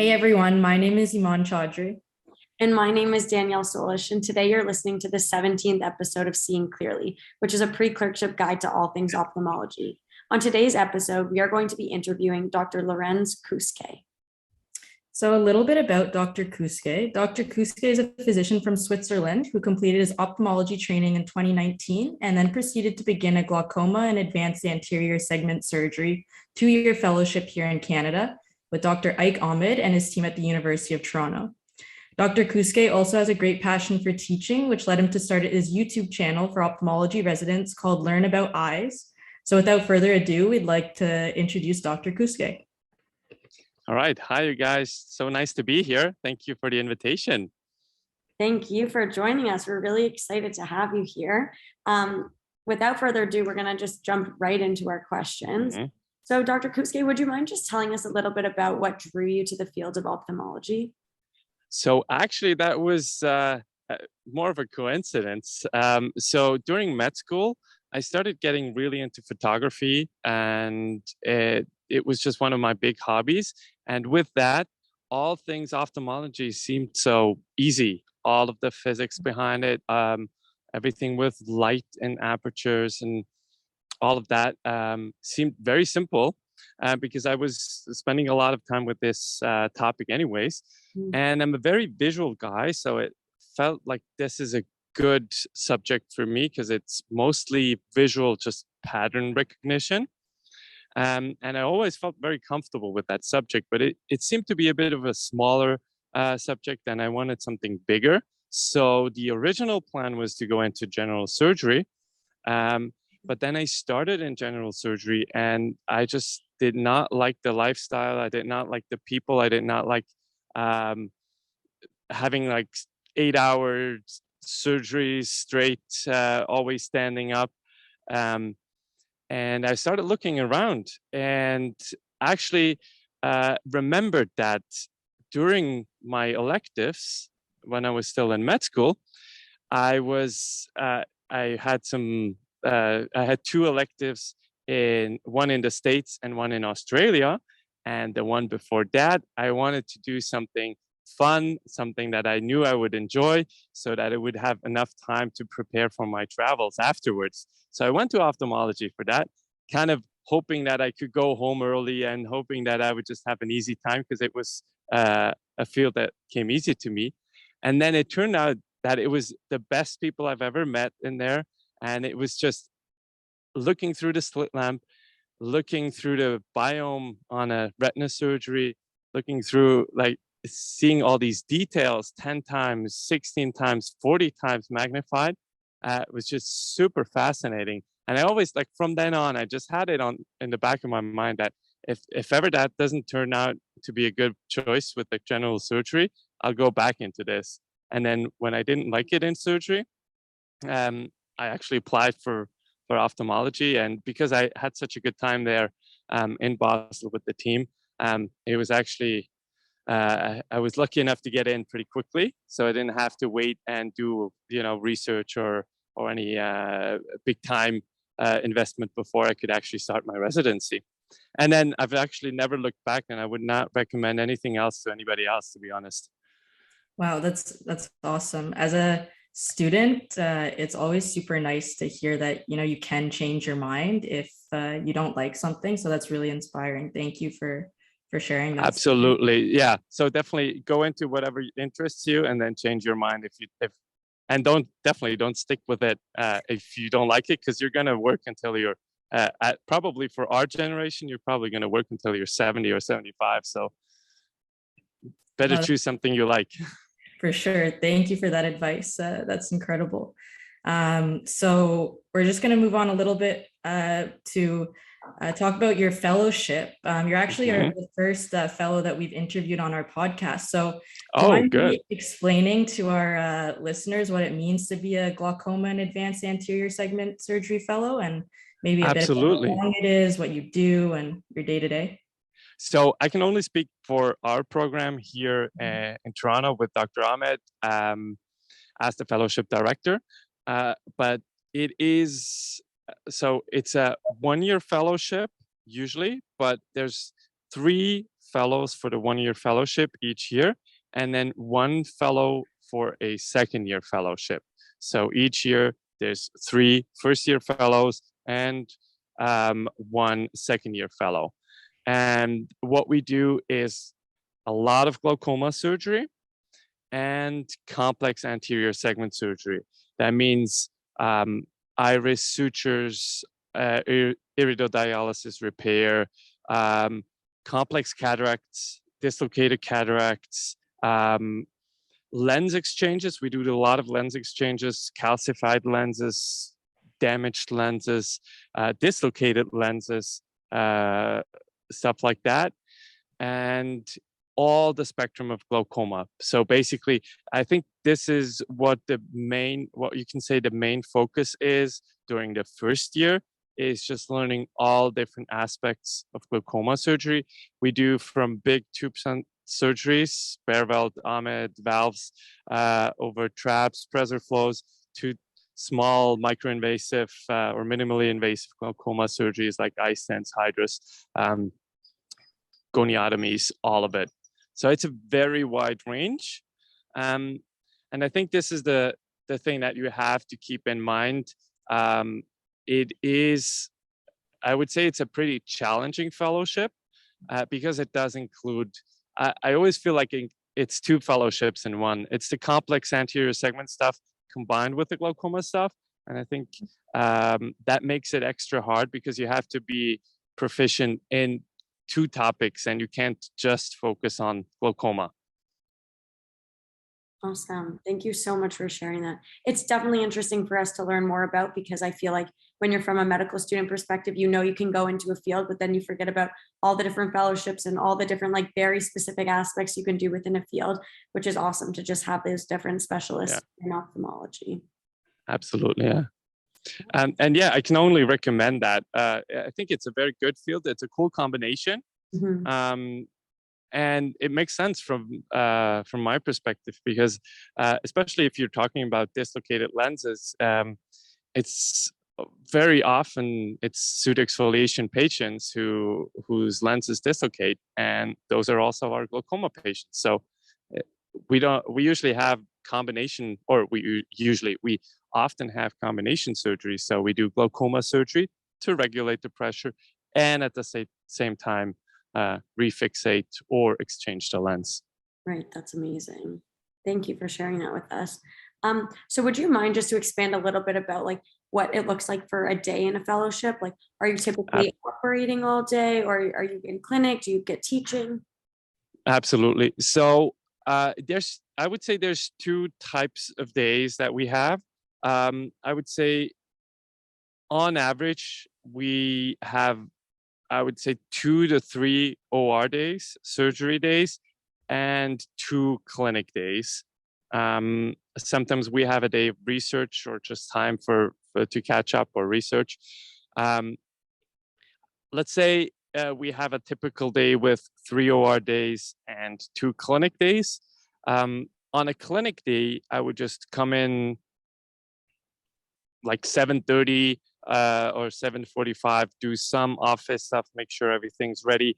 Hey everyone, my name is Emaan Chaudry. And my name is Danielle Solish, and today you're listening to the 17th episode of Seeing Clearly, which is a pre-clerkship guide to all things ophthalmology. On today's episode, we are going to be interviewing Dr. Lorenz Kuske. So a little bit about Dr. Kuske. Dr. Kuske is a physician from Switzerland who completed his ophthalmology training in 2019 and then proceeded to begin a glaucoma and advanced anterior segment surgery 2-year fellowship here in Canada with Dr. Ike Ahmed and his team at the University of Toronto. Dr. Kuske also has a great passion for teaching, which led him to start his YouTube channel for ophthalmology residents called Learn About Eyes. So without further ado, we'd like to introduce Dr. Kuske. All right. Hi, you guys. So nice to be here. Thank you for the invitation. Thank you for joining us. We're really excited to have you here. Without further ado, we're going to just jump right into our questions. Mm-hmm. So Dr. Kuske, would you mind just telling us a little bit about what drew you to the field of ophthalmology? So actually, that was more of a coincidence. So during med school, I started getting really into photography, and it was just one of my big hobbies. And with that, all things ophthalmology seemed so easy. All of the physics behind it, everything with light and apertures and all of that seemed very simple because I was spending a lot of time with this topic anyways. And I'm a very visual guy, so it felt like this is a good subject for me because it's mostly visual, just pattern recognition. And I always felt very comfortable with that subject, but it seemed to be a bit of a smaller subject and I wanted something bigger. So the original plan was to go into general surgery. But then I started in general surgery and I just did not like the lifestyle. I did not like the people. I did not like having like 8-hour surgeries straight, always standing up. And I started looking around and actually remembered that during my electives, when I was still in med school, I had 2 electives, one in the States and one in Australia. And the one before that, I wanted to do something fun, something that I knew I would enjoy so that I would have enough time to prepare for my travels afterwards. So I went to ophthalmology for that, kind of hoping that I could go home early and hoping that I would just have an easy time because it was a field that came easy to me. And then it turned out that it was the best people I've ever met in there. And it was just looking through the slit lamp, looking through the biome on a retina surgery, looking through like seeing all these details 10 times, 16 times, 40 times magnified was just super fascinating. And I always, like, from then on, I just had it in the back of my mind that if ever that doesn't turn out to be a good choice with the general surgery, I'll go back into this. And then when I didn't like it in surgery, I actually applied for ophthalmology. And because I had such a good time there in Basel with the team, it was actually, I was lucky enough to get in pretty quickly. So I didn't have to wait and do, research or any big time investment before I could actually start my residency. And then I've actually never looked back, and I would not recommend anything else to anybody else, to be honest. Wow, that's awesome. As a student, it's always super nice to hear that, you can change your mind if you don't like something. So that's really inspiring. Thank you for sharing that. Absolutely. Yeah. So definitely go into whatever interests you and then change your mind and don't stick with it if you don't like it, because you're going to work until you're probably for our generation, you're probably going to work until you're 70 or 75. So better choose something you like. For sure. Thank you for that advice. That's incredible. So we're just going to move on a little bit to talk about your fellowship. You're actually the first fellow that we've interviewed on our podcast. So do you mind explaining to our listeners what it means to be a glaucoma and advanced anterior segment surgery fellow, and maybe a bit about how long it is, what you do, and your day-to-day? So I can only speak for our program here in Toronto with Dr. Ahmed as the fellowship director. But it is, so it's a 1-year fellowship usually, but there's 3 fellows for the 1-year fellowship each year, and then 1 fellow for a 2nd-year fellowship. So each year there's 3 first-year fellows and 1 2nd-year fellow. And what we do is a lot of glaucoma surgery and complex anterior segment surgery. That means iris sutures, iridodialysis repair, complex cataracts, dislocated cataracts, lens exchanges. We do a lot of lens exchanges, calcified lenses, damaged lenses, dislocated lenses, stuff like that, and all the spectrum of glaucoma. So basically, I think this is what you can say the main focus is during the first year, is just learning all different aspects of glaucoma surgery. We do from big tubes and surgeries, Baerveld, Ahmed, valves, over traps, pressor flows, to small microinvasive or minimally invasive glaucoma surgeries like eye stents, hydrus, goniotomies, all of it. So it's a very wide range. And I think this is the thing that you have to keep in mind. It is, I would say it's a pretty challenging fellowship because it does include, I always feel like it's 2 fellowships in one. It's the complex anterior segment stuff combined with the glaucoma stuff. And I think that makes it extra hard because you have to be proficient in 2 topics and you can't just focus on glaucoma. Awesome. Thank you so much for sharing that. It's definitely interesting for us to learn more about, because I feel like when you're from a medical student perspective, you know, you can go into a field, but then you forget about all the different fellowships and all the different like very specific aspects you can do within a field, which is awesome to just have those different specialists in ophthalmology. Absolutely. Yeah. And yeah, I can only recommend that. I think it's a very good field. It's a cool combination. Mm-hmm. And it makes sense from my perspective, because especially if you're talking about dislocated lenses, it's very often it's pseudoexfoliation patients whose lenses dislocate, and those are also our glaucoma patients. So we usually have combination, or we often have combination surgery. So we do glaucoma surgery to regulate the pressure, and at the same time refixate or exchange the lens. Right, that's amazing. Thank you for sharing that with us. So would you mind just to expand a little bit about like what it looks like for a day in a fellowship? Like, are you typically operating all day, or are you in clinic? Do you get teaching? Absolutely. So I would say there's 2 types of days that we have. I would say on average, we have, I would say 2 to 3 OR days, surgery days, and 2 clinic days. Sometimes we have a day of research or just time to catch up or research. Let's say we have a typical day with 3 OR days and 2 clinic days. On a clinic day, I would just come in like 7:30 or 7:45, do some office stuff, make sure everything's ready,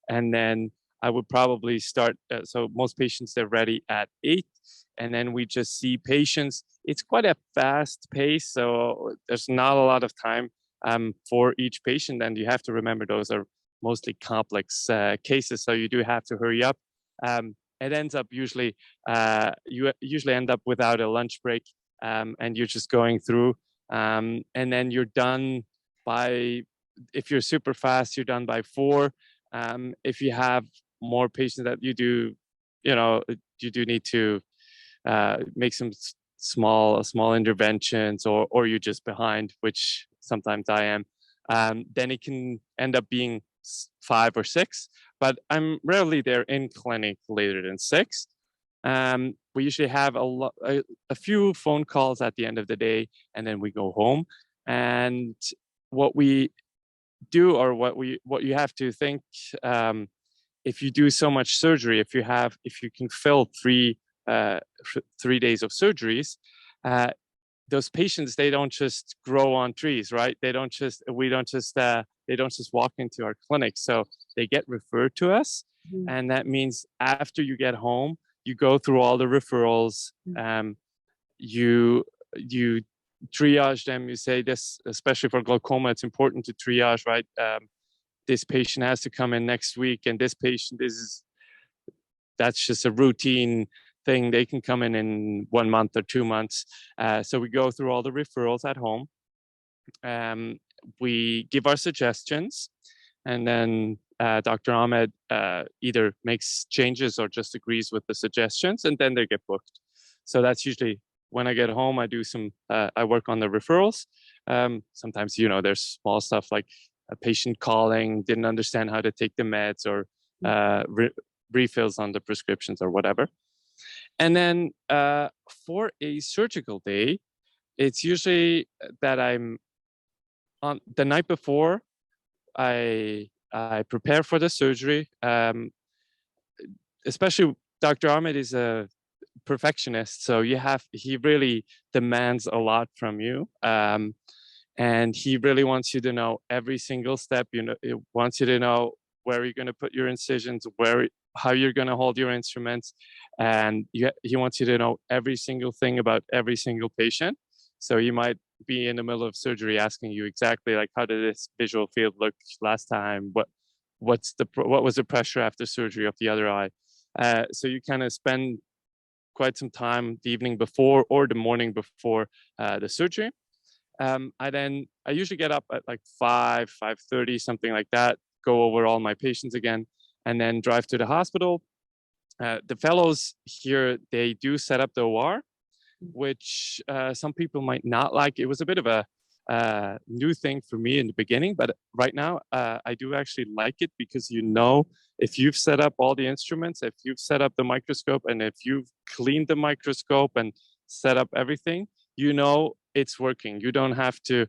and then I would probably start. So most patients, they're ready at 8, and then we just see patients. It's quite a fast pace, so there's not a lot of time for each patient, and you have to remember those are mostly complex cases, so you do have to hurry up. It ends up usually you usually end up without a lunch break, and you're just going through. And then you're done by, if you're super fast, you're done by 4. If you have more patients that you do need to make some small interventions, or you're just behind, which sometimes I am, then it can end up being 5 or 6. But I'm rarely there in clinic later than 6. We usually have a few phone calls at the end of the day, and then we go home. And what we do, or what you have to think, if you do so much surgery, if you can fill 3 days of surgeries, those patients, they don't just grow on trees, right? They don't just walk into our clinic. So they get referred to us, And that means after you get home, you go through all the referrals. You triage them. You say this, especially for glaucoma, it's important to triage, right? This patient has to come in next week, and this patient that's just a routine thing. They can come in 1 month or 2 months. So we go through all the referrals at home. We give our suggestions, and then Dr. Ahmed either makes changes or just agrees with the suggestions, and then they get booked. So that's usually when I get home. I do I work on the referrals. Sometimes, there's small stuff like a patient calling, didn't understand how to take the meds, or refills on the prescriptions or whatever. And then for a surgical day, it's usually that I'm on the night before, I prepare for the surgery. Especially Dr. Ahmed is a perfectionist, so he really demands a lot from you. And he really wants you to know every single step. He wants you to know where you're going to put your incisions, how you're going to hold your instruments, and he wants you to know every single thing about every single patient. So you might be in the middle of surgery asking you exactly like, how did this visual field look last time? What was the pressure after surgery of the other eye? So you kind of spend quite some time the evening before or the morning before the surgery. I usually get up at like 5:30, something like that, go over all my patients again, and then drive to the hospital. The fellows here, they do set up the OR, which some people might not like. It was a bit of a new thing for me in the beginning, but right now I do actually like it, because if you've set up all the instruments, if you've set up the microscope, and if you've cleaned the microscope and set up everything, it's working. You don't have to,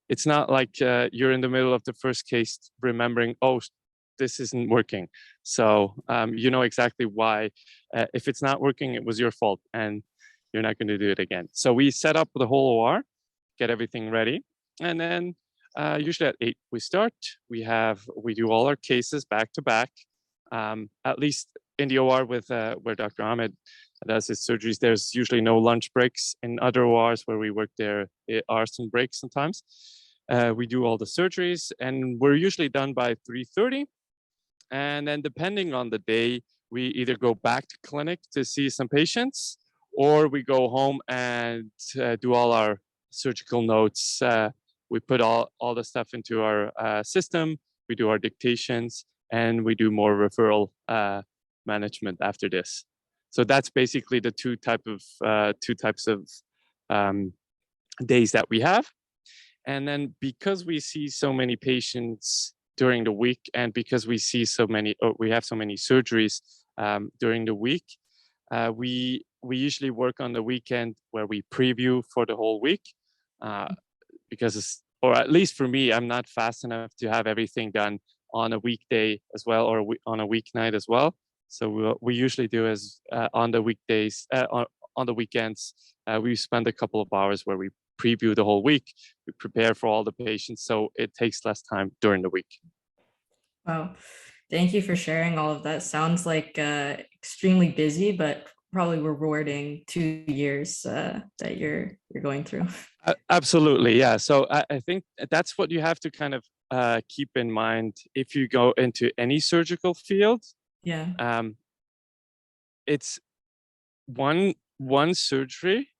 it's not like you're in the middle of the first case remembering, oh, this isn't working. So you know exactly why. If it's not working, it was your fault, and you're not going to do it again. So we set up the whole OR, get everything ready, and then usually at 8 we start. We do all our cases back to back. At least in the OR with where Dr. Ahmed does his surgeries, there's usually no lunch breaks. In other ORs where we work, there are some breaks sometimes. We do all the surgeries, and we're usually done by 3:30. And then depending on the day, we either go back to clinic to see some patients, or we go home and do all our surgical notes. We put all the stuff into our system. We do our dictations, and we do more referral management after this. So that's basically the two types of days that we have. And then because we see so many patients during the week, and because we have so many surgeries during the week, we usually work on the weekend where we preview for the whole week, because or at least for me, I'm not fast enough to have everything done on a weekday as well, or on a weeknight as well. So we usually do is on the weekdays, on the weekends, we spend a couple of hours where we preview the whole week. We prepare for all the patients, so it takes less time during the week. Wow. Thank you for sharing all of that. Sounds like extremely busy, but probably rewarding 2 years that you're going through. Absolutely, yeah. So I think that's what you have to kind of keep in mind if you go into any surgical field. Yeah. It's one surgery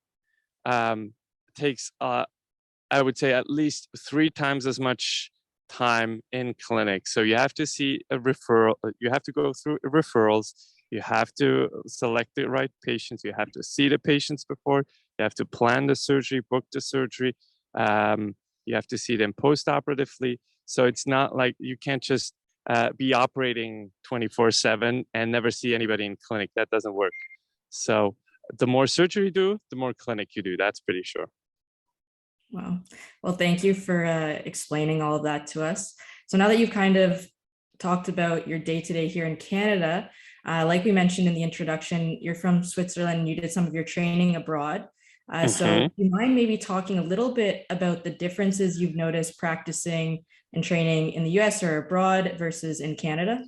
takes I would say at least 3 times as much time in clinic. So you have to see a referral, you have to go through referrals, you have to select the right patients, you have to see the patients before, you have to plan the surgery, book the surgery, you have to see them post-operatively. So it's not like you can't just be operating 24/7 and never see anybody in clinic. That doesn't work. So the more surgery you do, the more clinic you do. That's pretty sure. Wow. Well, thank you for explaining all of that to us. So now that you've kind of talked about your day-to-day here in Canada, like we mentioned in the introduction, you're from Switzerland and you did some of your training abroad. So do you mind maybe talking a little bit about the differences you've noticed practicing and training in the US or abroad versus in Canada?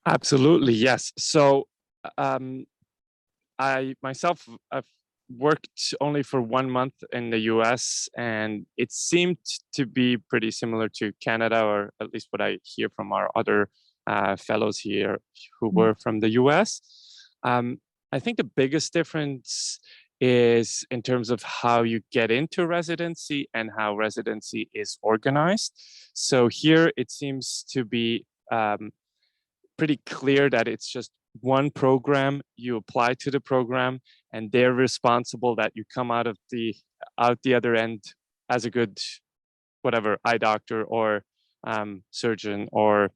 Absolutely, yes. So I myself, I've worked only for 1 month in the US, and it seemed to be pretty similar to Canada, or at least what I hear from our other fellows here who were from the US. I think the biggest difference is in terms of how you get into residency and how residency is organized. So here it seems to be pretty clear that it's just one program, you apply to the program, and they're responsible that you come out the other end as a good whatever eye doctor or surgeon or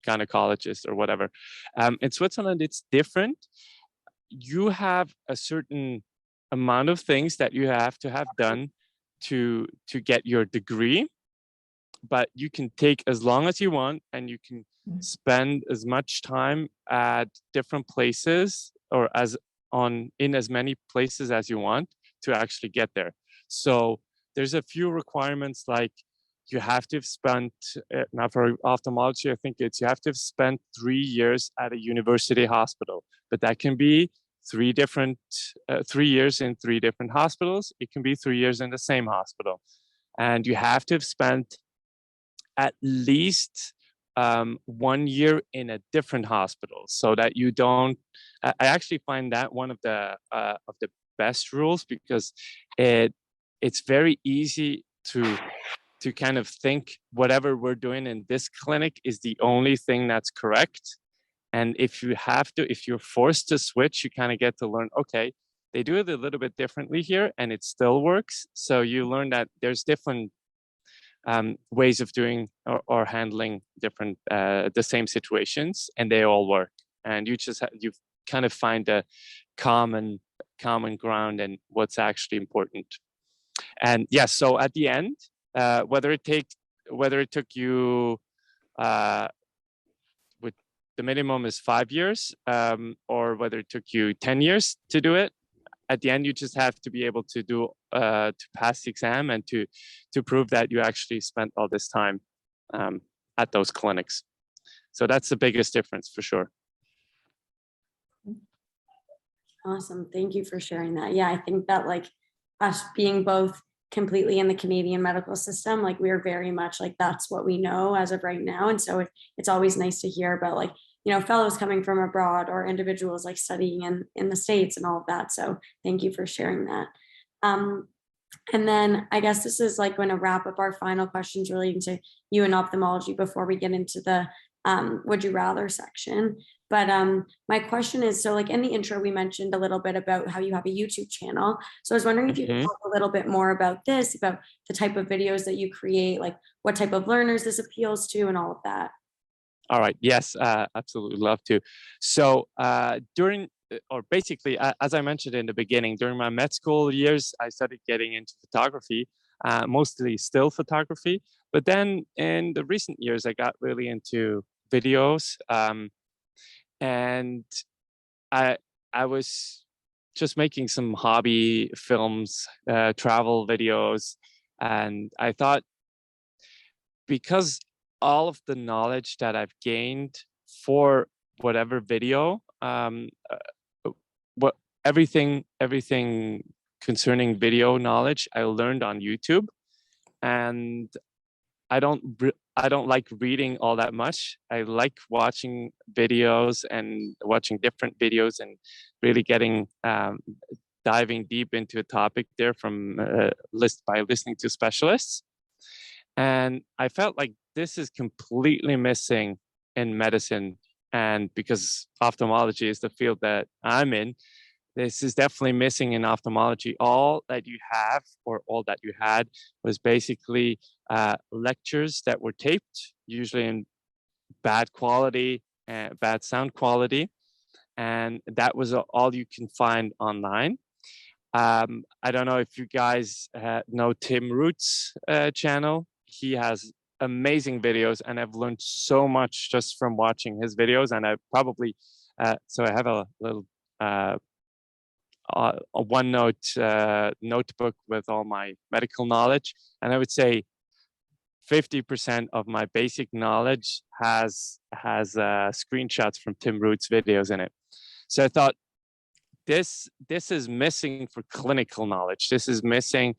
gynecologist or whatever. In Switzerland it's different. You have a certain amount of things that you have to have done to get your degree, but you can take as long as you want, and you can spend as much time at different places or in as many places as you want to actually get there. So there's a few requirements, like you have to have spent, now for ophthalmology, I think you have to have spent 3 years at a university hospital, but that can be 3 years in 3 different hospitals. It can be 3 years in the same hospital. And you have to have spent at least 1 year in a different hospital, so that you don't. I actually find that one of the best rules, because it's very easy to kind of think whatever we're doing in this clinic is the only thing that's correct. And if you're forced to switch, you kind of get to learn, okay, they do it a little bit differently here and it still works. So you learn that there's different ways of doing or handling different the same situations, and they all work. And you kind of find a common ground and what's actually important. And yes, so at the end, whether it took you with the minimum is 5 years, or whether it took you 10 years to do it, at the end you just have to be able to do to pass the exam and to prove that you actually spent all this time at those clinics. So that's the biggest difference for sure. Awesome. Thank you for sharing that. Yeah, I think that like us being both completely in the Canadian medical system, like we're very much like that's what we know as of right now. And so it's always nice to hear about like, fellows coming from abroad or individuals like studying in the States and all of that. So thank you for sharing that. And then I guess this is like going to wrap up our final questions relating to you and ophthalmology before we get into the would you rather section. But my question is, so like in the intro, we mentioned a little bit about how you have a YouTube channel. So I was wondering if you could talk a little bit more about this, about the type of videos that you create, like what type of learners this appeals to and all of that. All right. Yes, absolutely. Love to. So basically, as I mentioned in the beginning, during my med school years, I started getting into photography, mostly still photography. But then in the recent years, I got really into videos. And I was just making some hobby films, travel videos. And I thought, because all of the knowledge that I've gained for whatever video, everything concerning video knowledge, I learned on YouTube, and I don't like reading all that much. I like watching videos and watching different videos and really getting diving deep into a topic there by listening to specialists. And I felt like this is completely missing in medicine. And because ophthalmology is the field that I'm in, this is definitely missing in ophthalmology. All that you have, or all that you had, was basically lectures that were taped, usually in bad quality, bad sound quality. And that was all you can find online. I don't know if you guys know Tim Root's channel. He has amazing videos, and I've learned so much just from watching his videos. And I probably, so I have a little a OneNote notebook with all my medical knowledge. And I would say 50% of my basic knowledge has screenshots from Tim Root's videos in it. So I thought, this is missing for clinical knowledge. This is missing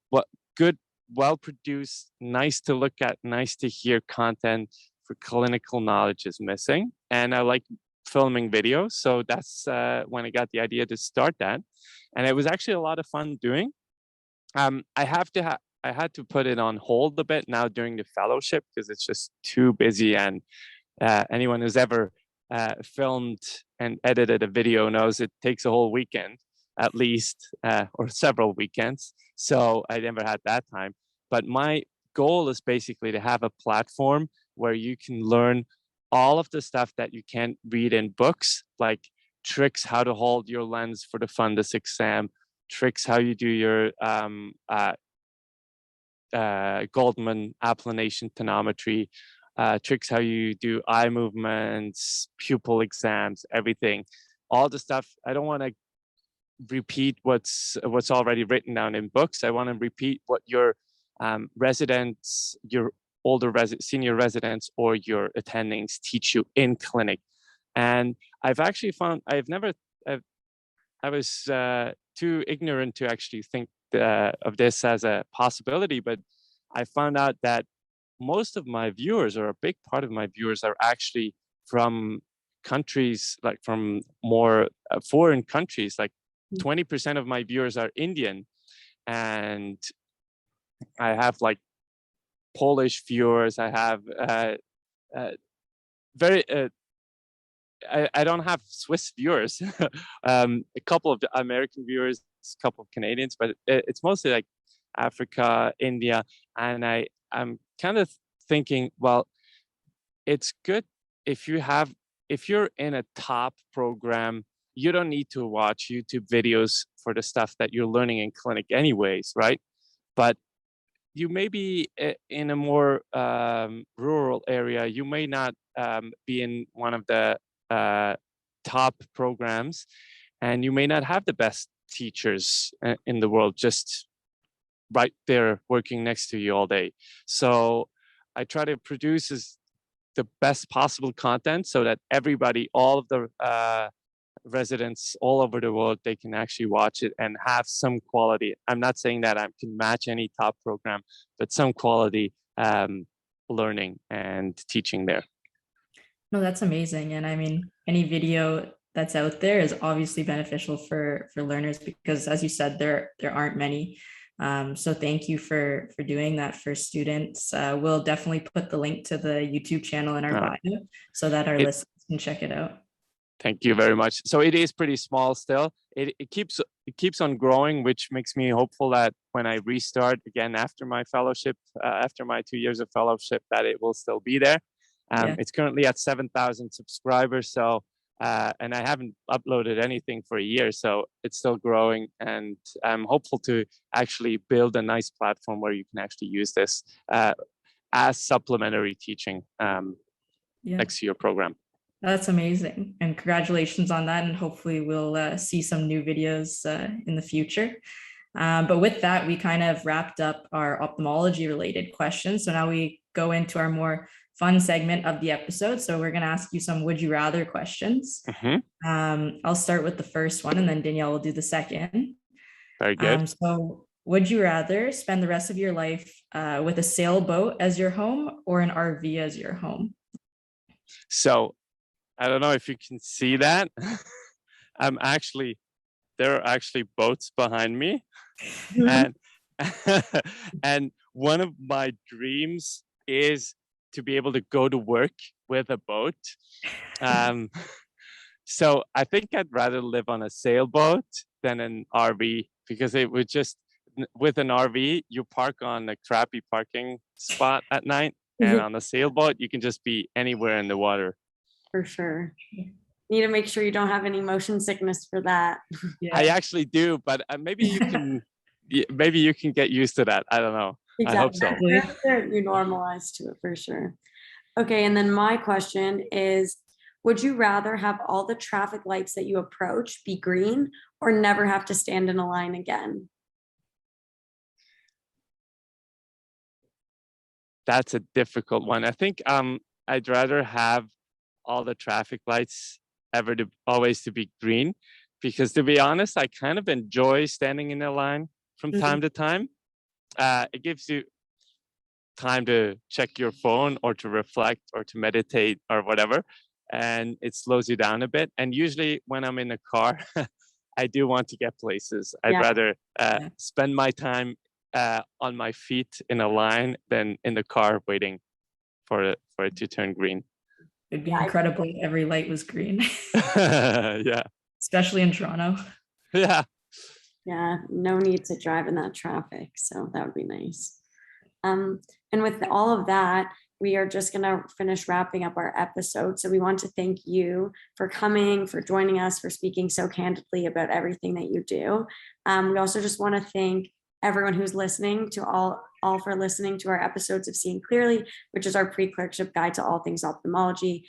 what good, well-produced, nice to look at, nice to hear content for clinical knowledge is missing. And I like filming videos. So that's when I got the idea to start that. And it was actually a lot of fun doing. I had to put it on hold a bit now during the fellowship because it's just too busy. And anyone who's ever filmed and edited a video knows it takes a whole weekend at least, or several weekends. So I never had that time. But my goal is basically to have a platform where you can learn all of the stuff that you can't read in books, like tricks how to hold your lens for the fundus exam, tricks how you do your Goldman applanation tonometry, tricks how you do eye movements, pupil exams, everything. All the stuff. I don't want to repeat what's already written down in books. I want to repeat what your residents, your older senior residents, or your attendings teach you in clinic. And I've actually found I was too ignorant to actually think of this as a possibility, but I found out that most of my viewers, or a big part of my viewers, are actually from countries, like from more foreign countries. Like 20% of my viewers are Indian, and I have like Polish viewers. I have I don't have Swiss viewers. A couple of American viewers, a couple of Canadians, but it's mostly like Africa, India. And I'm kind of thinking, well, it's good if you're in a top program, you don't need to watch YouTube videos for the stuff that you're learning in clinic anyways, right? But you may be in a more rural area. You may not be in one of the top programs, and you may not have the best teachers in the world just right there working next to you all day. So I try to produce the best possible content so that everybody, all of the residents all over the world, they can actually watch it and have some quality. I'm not saying that I can match any top program, but some quality learning and teaching there. No, that's amazing. And I mean, any video that's out there is obviously beneficial for learners because, as you said, there aren't many. So thank you for doing that for students. We'll definitely put the link to the YouTube channel in our bio so that our listeners can check it out. Thank you very much. So it is pretty small still. It keeps on growing, which makes me hopeful that when I restart again after my fellowship, after my 2 years of fellowship, that it will still be there. It's currently at 7,000 subscribers. So, and I haven't uploaded anything for a year, so it's still growing. And I'm hopeful to actually build a nice platform where you can actually use this as supplementary teaching next to your program. That's amazing. And congratulations on that. And hopefully we'll see some new videos in the future. But with that, we kind of wrapped up our ophthalmology related questions. So now we go into our more fun segment of the episode. So we're going to ask you some would you rather questions. I'll start with the first one and then Danielle will do the second. Very good. So would you rather spend the rest of your life with a sailboat as your home or an RV as your home? So I don't know if you can see that. There are actually boats behind me. And and one of my dreams is to be able to go to work with a boat. So I think I'd rather live on a sailboat than an RV, because it would just, with an RV, you park on a crappy parking spot at night, and on a sailboat, you can just be anywhere in the water. For sure. Need to make sure you don't have any motion sickness for that. I actually do, but maybe you can get used to that. I don't know. Exactly. I hope so. You normalize to it for sure. Okay, and then my question is, would you rather have all the traffic lights that you approach be green or never have to stand in a line again? that's a difficult one. I think I'd rather have all the traffic lights always to be green, because to be honest, I kind of enjoy standing in a line from time to time. It gives you time to check your phone or to reflect or to meditate or whatever, and it slows you down a bit. And usually when I'm in a car, I do want to get places. I'd rather spend my time on my feet in a line than in the car waiting for it to turn green. It'd be incredible if every light was green. Yeah. Especially in Toronto. Yeah. Yeah, no need to drive in that traffic. So that would be nice. And with all of that, we are just going to finish wrapping up our episode. So we want to thank you for coming, for joining us, for speaking so candidly about everything that you do. We also just want to thank everyone who's listening, to all for listening to our episodes of Seeing Clearly, which is our pre-clerkship guide to all things ophthalmology.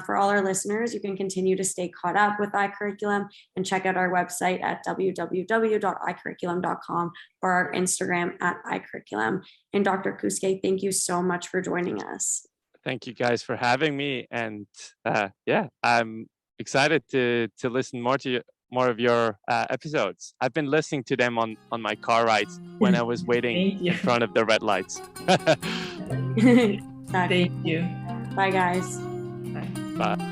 For all our listeners, you can continue to stay caught up with iCurriculum and check out our website at www.icurriculum.com or our Instagram at iCurriculum. And Dr. Kuske, thank you so much for joining us. Thank you guys for having me. And I'm excited to listen more of your episods. I've been listening to them on my car rides when I was waiting in front of the red lights. Thank you. Bye, guys. Bye. Bye.